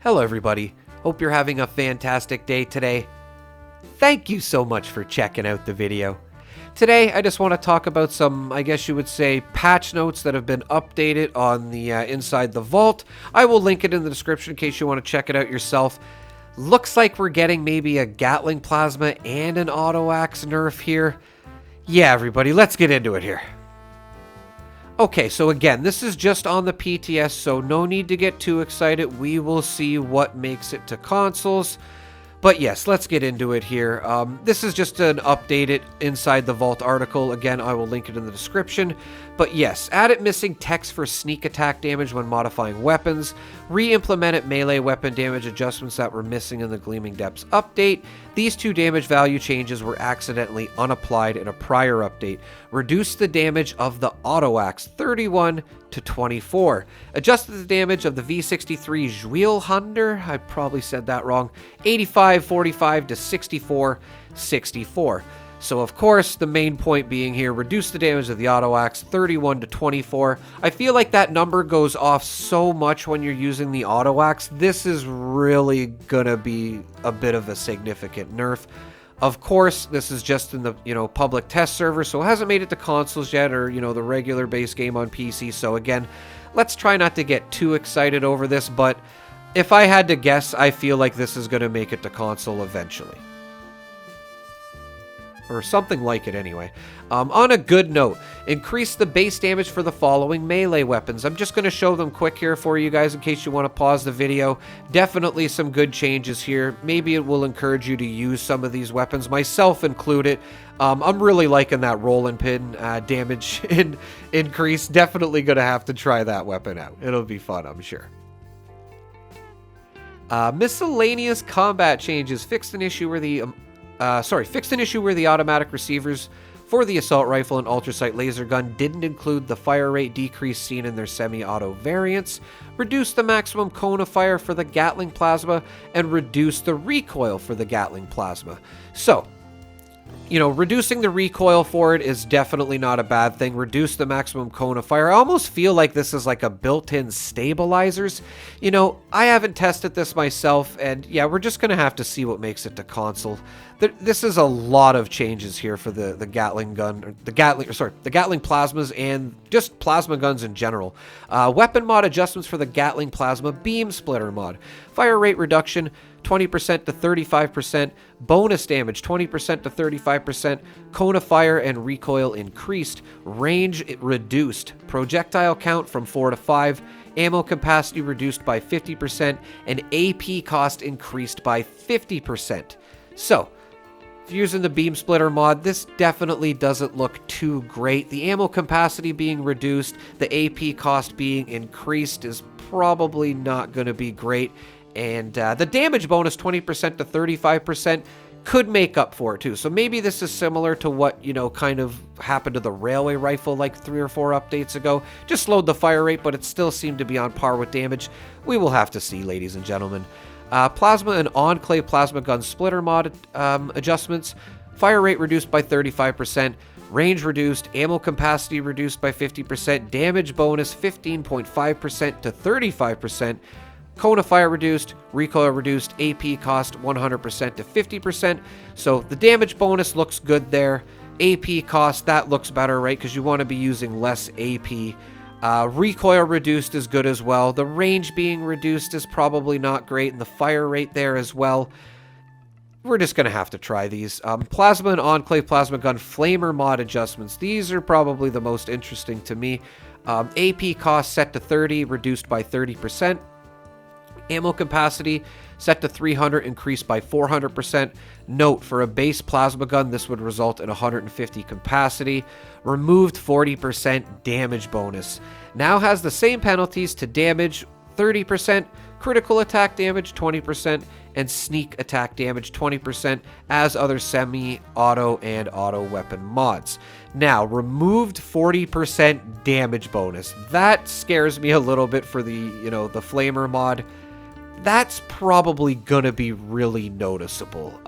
Hello everybody, hope you're having a fantastic day today. Thank you so much for checking out the video. Today I just want to talk about some, I guess you would say, patch notes that have been updated on the inside the vault. I will link it in the description in case you want to check it out yourself. Looks like we're getting maybe a Gatling plasma and an AutoAxe nerf here. Yeah everybody, let's get into it here. Okay, so again, this is just on the PTS, so no need to get too excited. We will see what makes it to consoles. But yes, let's get into it here. This is just an updated Inside the Vault article. Again, I will link it in the description. But yes, added missing text for sneak attack damage when modifying weapons. Re-implemented melee weapon damage adjustments that were missing in the Gleaming Depths update. These two damage value changes were accidentally unapplied in a prior update. Reduced the damage of the AutoAxe 31 to 24. Adjusted the damage of the V63 Zweilhander, I probably said that wrong, 85, 45 to 64, 64. So of course, the main point being here, reduce the damage of the AutoAxe 31 to 24. I feel like that number goes off so much when you're using the AutoAxe. This is really gonna be a bit of a significant nerf. Of course, this is just in the, public test server, so it hasn't made it to consoles yet, or, the regular base game on PC. So again, let's try not to get too excited over this, but if I had to guess, I feel like this is gonna make it to console eventually. Or something like it anyway. On a good note, increase the base damage for the following melee weapons. I'm just going to show them quick here for you guys in case you want to pause the video. Definitely some good changes here. Maybe it will encourage you to use some of these weapons, myself included. I'm really liking that roll and pin damage increase. Definitely going to have to try that weapon out. It'll be fun, I'm sure. Miscellaneous combat changes. Fixed an issue where the automatic receivers for the assault rifle and ultrasight laser gun didn't include the fire rate decrease seen in their semi-auto variants, reduced the maximum cone of fire for the Gatling plasma, and reduced the recoil for the Gatling plasma. So, reducing the recoil for it is definitely not a bad thing. Reduce the maximum cone of fire. I almost feel like this is like a built-in stabilizers. I haven't tested this myself, and yeah, we're just going to have to see what makes it to console. This is a lot of changes here for the Gatling gun, or the Gatling plasmas, and just plasma guns in general. Weapon mod adjustments for the Gatling plasma beam splitter mod. Fire rate reduction 20% to 35%, bonus damage 20% to 35%, cone of fire and recoil increased, range reduced, projectile count from 4 to 5, ammo capacity reduced by 50%, and AP cost increased by 50%. So, if you're using the beam splitter mod, this definitely doesn't look too great. The ammo capacity being reduced, the AP cost being increased is probably not going to be great. And the damage bonus 20% to 35% could make up for it too. So maybe this is similar to what, kind of happened to the railway rifle like 3 or 4 updates ago. Just slowed the fire rate, but it still seemed to be on par with damage. We will have to see, ladies and gentlemen. Plasma and Enclave plasma gun splitter mod adjustments. Fire rate reduced by 35%. Range reduced. Ammo capacity reduced by 50%. Damage bonus 15.5% to 35%. Cone of fire reduced, recoil reduced, AP cost 100% to 50%. So the damage bonus looks good there. AP cost, that looks better, right? Because you want to be using less AP. Recoil reduced is good as well. The range being reduced is probably not great, and the fire rate there as well. We're just going to have to try these. Plasma and Enclave plasma gun flamer mod adjustments. These are probably the most interesting to me. AP cost set to 30, reduced by 30%. Ammo capacity set to 300, increased by 400%. Note, for a base plasma gun, this would result in 150 capacity. Removed 40% damage bonus. Now has the same penalties to damage 30%, critical attack damage 20%, and sneak attack damage 20% as other semi-auto and auto weapon mods. Now, removed 40% damage bonus. That scares me a little bit for the, the flamer mod. That's probably gonna be really noticeable.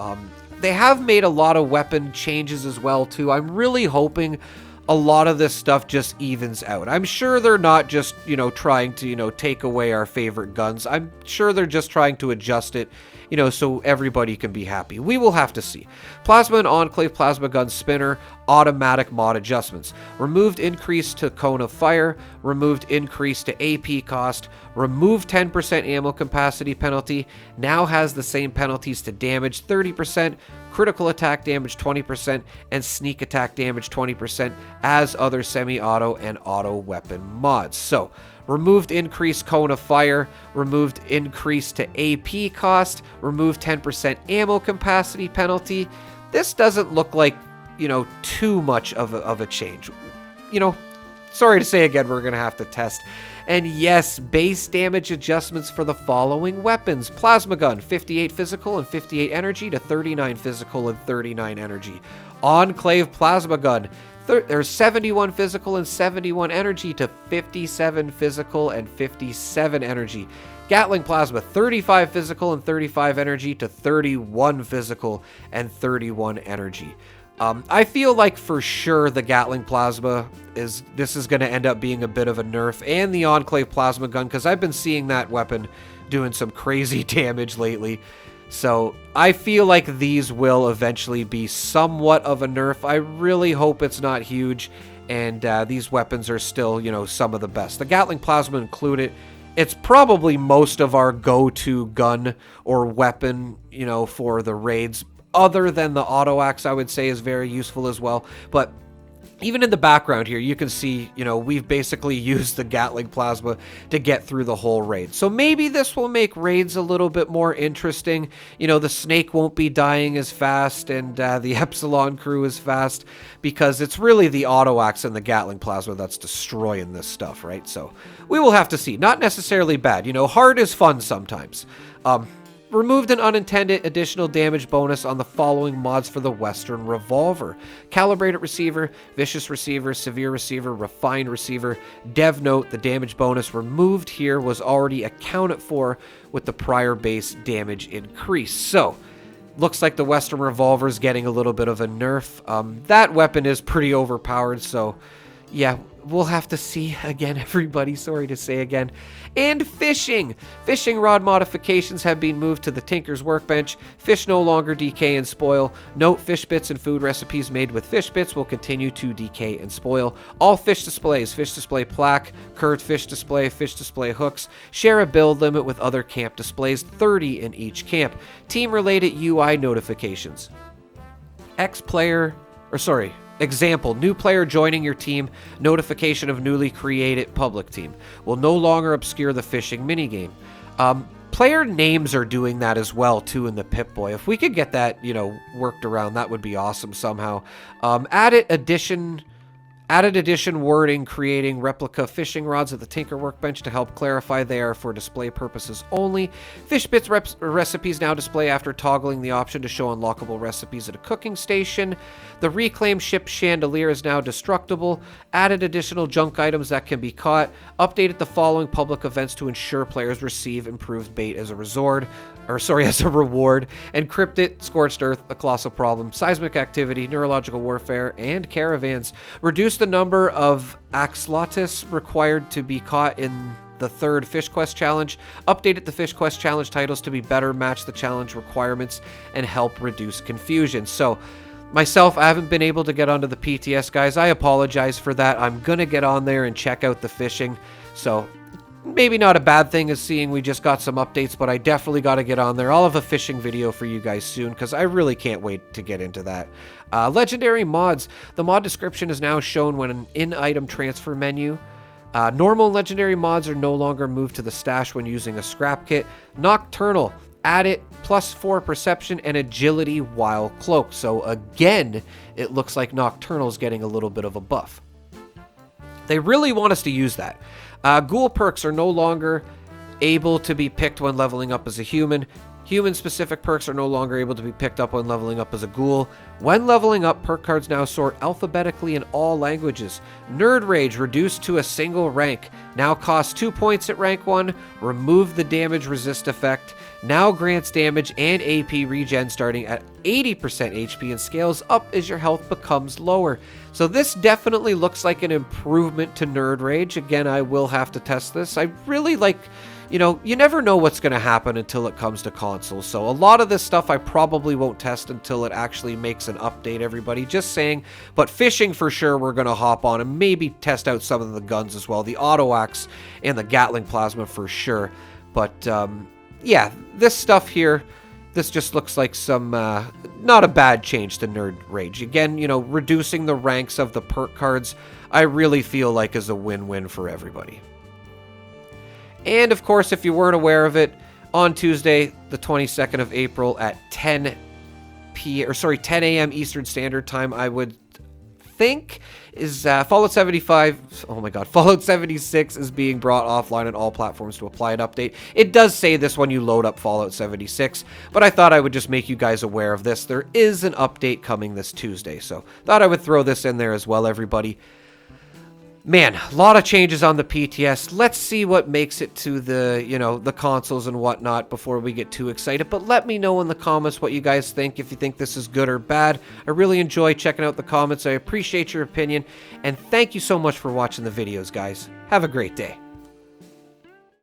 They have made a lot of weapon changes as well too. I'm really hoping a lot of this stuff just evens out. I'm sure they're not just, trying to, take away our favorite guns. I'm sure they're just trying to adjust it, so everybody can be happy. We will have to see. Plasma and Enclave Plasma Gun Spinner, automatic mod adjustments. Removed increase to cone of fire, removed increase to AP cost, removed 10% ammo capacity penalty, now has the same penalties to damage 30%, critical attack damage 20%, and sneak attack damage 20% as other semi-auto and auto weapon mods. So, removed increased cone of fire, removed increase to AP cost, removed 10% ammo capacity penalty. This doesn't look like, too much of a change. Sorry to say again, we're going to have to test. And yes, base damage adjustments for the following weapons. Plasma Gun, 58 physical and 58 energy to 39 physical and 39 energy. Enclave Plasma Gun, there's 71 physical and 71 energy to 57 physical and 57 energy. Gatling Plasma, 35 physical and 35 energy to 31 physical and 31 energy. I feel like for sure the Gatling Plasma is going to end up being a bit of a nerf, and the Enclave Plasma Gun, because I've been seeing that weapon doing some crazy damage lately. So I feel like these will eventually be somewhat of a nerf. I really hope it's not huge, and these weapons are still, some of the best. The Gatling Plasma included. It's probably most of our go-to gun or weapon, for the raids. Other than the AutoAxe, I would say is very useful as well. But even in the background here, you can see, we've basically used the Gatling Plasma to get through the whole raid. So maybe this will make raids a little bit more interesting. The Snake won't be dying as fast, and the Epsilon crew is fast, because it's really the AutoAxe and the Gatling Plasma that's destroying this stuff, right? So we will have to see. Not necessarily bad. Hard is fun sometimes. Removed an unintended additional damage bonus on the following mods for the Western Revolver. Calibrated Receiver, Vicious Receiver, Severe Receiver, Refined Receiver. Dev note, the damage bonus removed here was already accounted for with the prior base damage increase. So, looks like the Western Revolver is getting a little bit of a nerf. That weapon is pretty overpowered, so yeah, we'll have to see again, everybody. Sorry to say again. And fishing. Fishing rod modifications have been moved to the Tinker's Workbench. Fish no longer decay and spoil. Note, fish bits and food recipes made with fish bits will continue to decay and spoil. All fish displays, fish display plaque, curved fish display hooks, share a build limit with other camp displays, 30 in each camp. Team-related UI notifications. Example, new player joining your team, notification of newly created public team. Will no longer obscure the fishing minigame. Player names are doing that as well, too, in the Pip-Boy. If we could get that, worked around, that would be awesome somehow. Added edition wording, creating replica fishing rods at the Tinker Workbench to help clarify they are for display purposes only. Fish bits recipes now display after toggling the option to show unlockable recipes at a cooking station. The reclaimed ship chandelier is now destructible. Added additional junk items that can be caught. Updated the following public events to ensure players receive improved bait as a reward. Encrypted, Scorched Earth, A Colossal Problem, Seismic Activity, Neurological Warfare, and Caravans. Reduce the number of axolotus required to be caught in the third Fish Quest Challenge. Updated the Fish Quest Challenge titles to be better match the challenge requirements and help reduce confusion. So, myself, I haven't been able to get onto the PTS, guys. I apologize for that. I'm going to get on there and check out the fishing. So, maybe not a bad thing as seeing we just got some updates, but I definitely got to get on there. I'll have a fishing video for you guys soon, because I really can't wait to get into that. Legendary mods. The mod description is now shown when an in-item transfer menu. Normal and legendary mods are no longer moved to the stash when using a scrap kit. Nocturnal. Added +4 perception and agility while cloaked. So again, it looks like Nocturnal's getting a little bit of a buff. They really want us to use that. Ghoul perks are no longer able to be picked when leveling up as a human. Human-specific perks are no longer able to be picked up when leveling up as a ghoul. When leveling up, perk cards now sort alphabetically in all languages. Nerd Rage reduced to a single rank. Now costs 2 points at rank 1. Remove the damage resist effect. Now grants damage and AP regen starting at 80% HP and scales up as your health becomes lower. So this definitely looks like an improvement to Nerd Rage. Again, I will have to test this. I really like... You know, you never know what's going to happen until it comes to consoles, so a lot of this stuff I probably won't test until it actually makes an update, everybody. Just saying. But fishing for sure we're going to hop on and maybe test out some of the guns as well. The AutoAxe and the Gatling plasma for sure. But, yeah, this stuff here, this just looks like some, not a bad change to Nerd Rage. Again, you know, reducing the ranks of the perk cards, I really feel like is a win-win for everybody. And, of course, if you weren't aware of it, on Tuesday, the 22nd of April at 10 a.m. Eastern Standard Time, I would think, is Fallout 75... Oh, my God. Fallout 76 is being brought offline on all platforms to apply an update. It does say this when you load up Fallout 76, but I thought I would just make you guys aware of this. There is an update coming this Tuesday, so thought I would throw this in there as well, everybody. Man, a lot of changes on the PTS. Let's see what makes it to the, you know, the consoles and whatnot before we get too excited. But let me know in the comments what you guys think, if you think this is good or bad. I really enjoy checking out the comments. I appreciate your opinion. And thank you so much for watching the videos, guys. Have a great day.